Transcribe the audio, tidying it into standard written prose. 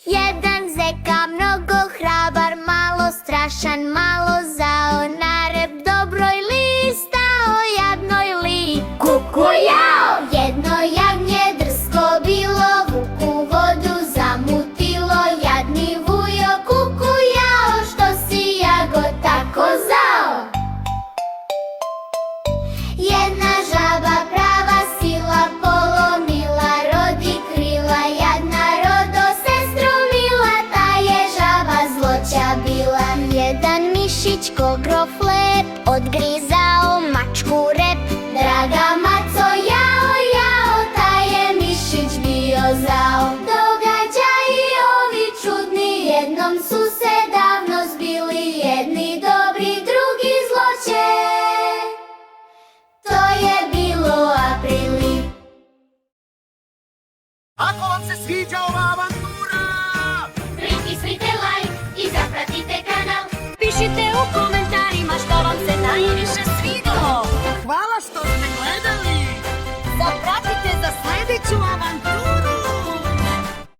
Jedan zeka mnogo hrabar, malo strašan, malo zao, na rep dobroj listao, jadnoj li kukujao. Jedno jagnje drsko bilo, vuku vodu zamutilo, jadni vujo kukujao, što si jago tako zao. Jedna žaba prava sila, polomila rodi krila, jadna rodo sestro mila, ta je žaba zloća bila. Jedan mišić ko grof lep, odgrizao mačku rep, draga maco jao, jao, ta je mišić bio zao. Događaji ovi čudni, jednom su se davno zbili, jedni dobri, drugi zloće. To je bilo aprili. Ako vam se sviđa ova avantura, Pritisnite like i zapratite kanal. Pišite u komentarima